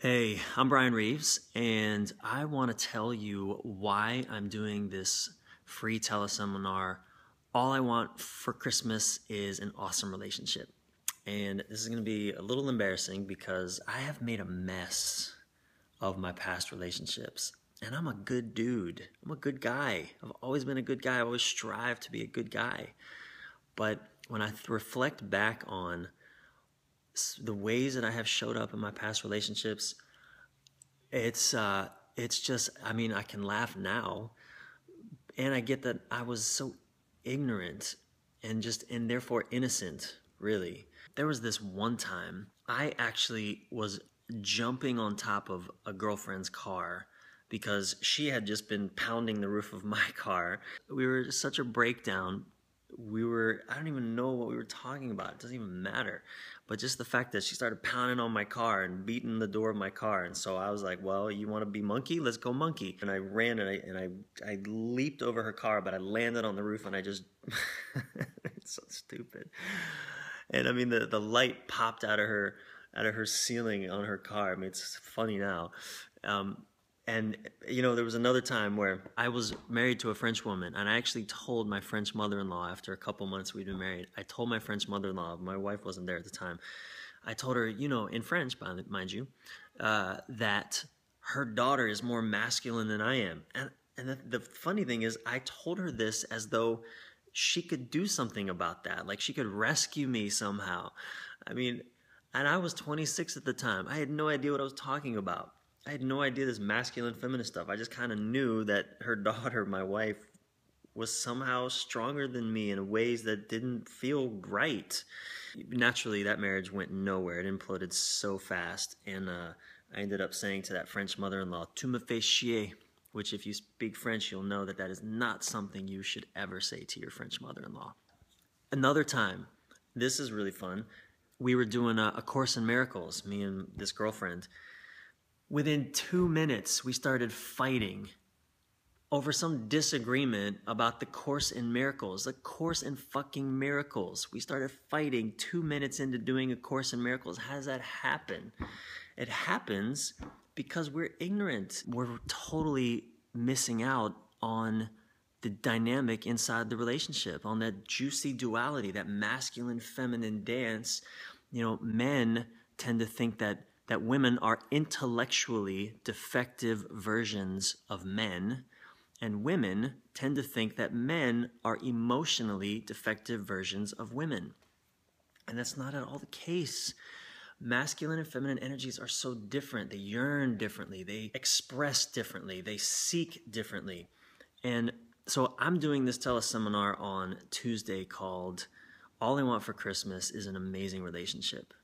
Hey, I'm Brian Reeves, and I want to tell you why I'm doing this free teleseminar. All I want for Christmas is an awesome relationship. And this is going to be a little embarrassing because I have made a mess of my past relationships. And I'm a good dude. I'm a good guy. I've always been a good guy. I always strive to be a good guy. But when I reflect back on the ways that I have showed up in my past relationships, it's just, I mean, I can laugh now, and I get that I was so ignorant and therefore innocent, really. There was this one time I actually was jumping on top of a girlfriend's car because she had just been pounding the roof of my car. We were such a breakdown. I don't even know what we were talking about. It doesn't even matter. But just the fact that she started pounding on my car and beating the door of my car. And so I was like, well, you want to be monkey? Let's go monkey. And I ran and I leaped over her car, but I landed on the roof and I just, it's so stupid. And I mean, the light popped out of her ceiling on her car. I mean, it's funny now. And, there was another time where I was married to a French woman, and I actually told my French mother-in-law after a couple months we'd been married, I told my French mother-in-law, my wife wasn't there at the time, I told her, in French, mind you, that her daughter is more masculine than I am. And the funny thing is, I told her this as though she could do something about that, like she could rescue me somehow. I mean, and I was 26 at the time. I had no idea what I was talking about. I had no idea this masculine, feminine stuff. I just kind of knew that her daughter, my wife, was somehow stronger than me in ways that didn't feel right. Naturally, that marriage went nowhere. It imploded so fast. And I ended up saying to that French mother-in-law, "Tu me fais chier," which if you speak French, you'll know that that is not something you should ever say to your French mother-in-law. Another time, this is really fun. We were doing a Course in Miracles, me and this girlfriend. Within 2 minutes, we started fighting over some disagreement about the Course in Miracles, the Course in fucking Miracles. We started fighting 2 minutes into doing a Course in Miracles. How does that happen? It happens because we're ignorant. We're totally missing out on the dynamic inside the relationship, on that juicy duality, that masculine, feminine dance. Men tend to think that women are intellectually defective versions of men, and women tend to think that men are emotionally defective versions of women. And that's not at all the case. Masculine and feminine energies are so different. They yearn differently. They express differently. They seek differently. And so I'm doing this teleseminar on Tuesday called All I Want for Christmas is an Amazing Relationship.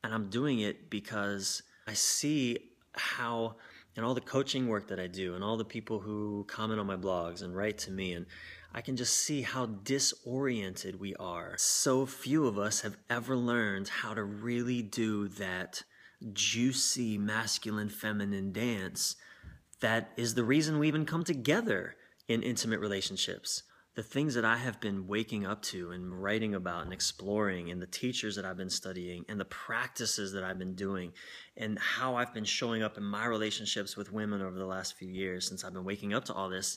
And I'm doing it because I see how, in all the coaching work that I do and all the people who comment on my blogs and write to me, and I can just see how disoriented we are. So few of us have ever learned how to really do that juicy masculine feminine dance that is the reason we even come together in intimate relationships. The things that I have been waking up to and writing about and exploring, and the teachers that I've been studying, and the practices that I've been doing, and how I've been showing up in my relationships with women over the last few years since I've been waking up to all this,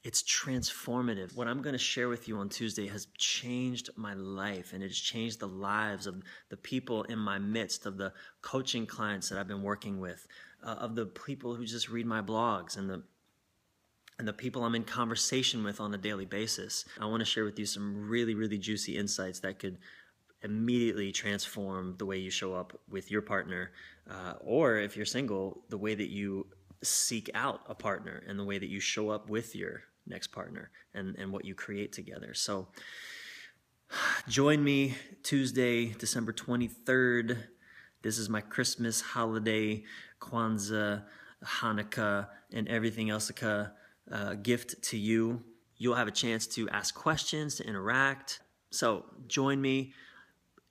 it's transformative. What I'm going to share with you on Tuesday has changed my life, and it's changed the lives of the people in my midst, of the coaching clients that I've been working with, of the people who just read my blogs, and the people I'm in conversation with on a daily basis. I want to share with you some really, really juicy insights that could immediately transform the way you show up with your partner, or if you're single, the way that you seek out a partner and the way that you show up with your next partner and what you create together. So join me Tuesday, December 23rd. This is my Christmas holiday, Kwanzaa, Hanukkah, and everything else gift to you. You'll have a chance to ask questions, to interact. So join me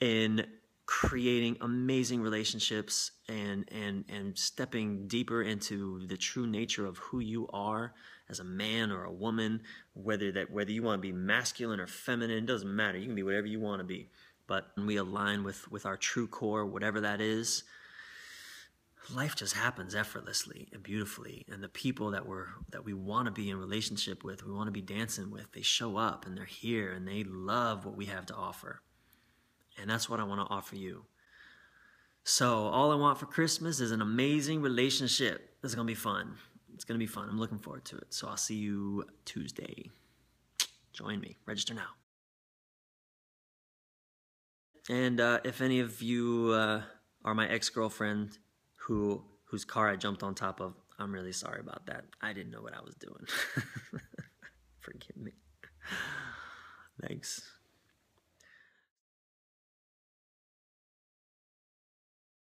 in creating amazing relationships and stepping deeper into the true nature of who you are as a man or a woman, whether you want to be masculine or feminine, doesn't matter. You can be whatever you want to be. But when we align with our true core, whatever that is, life just happens effortlessly and beautifully, and the people that we want to be in relationship with, we want to be dancing with, they show up and they're here and they love what we have to offer. And that's what I want to offer you. So all I want for Christmas is an amazing relationship. It's going to be fun. It's going to be fun. I'm looking forward to it. So I'll see you Tuesday. Join me. Register now. And if any of you are my ex-girlfriend whose car I jumped on top of, I'm really sorry about that. I didn't know what I was doing. Forgive me. Thanks.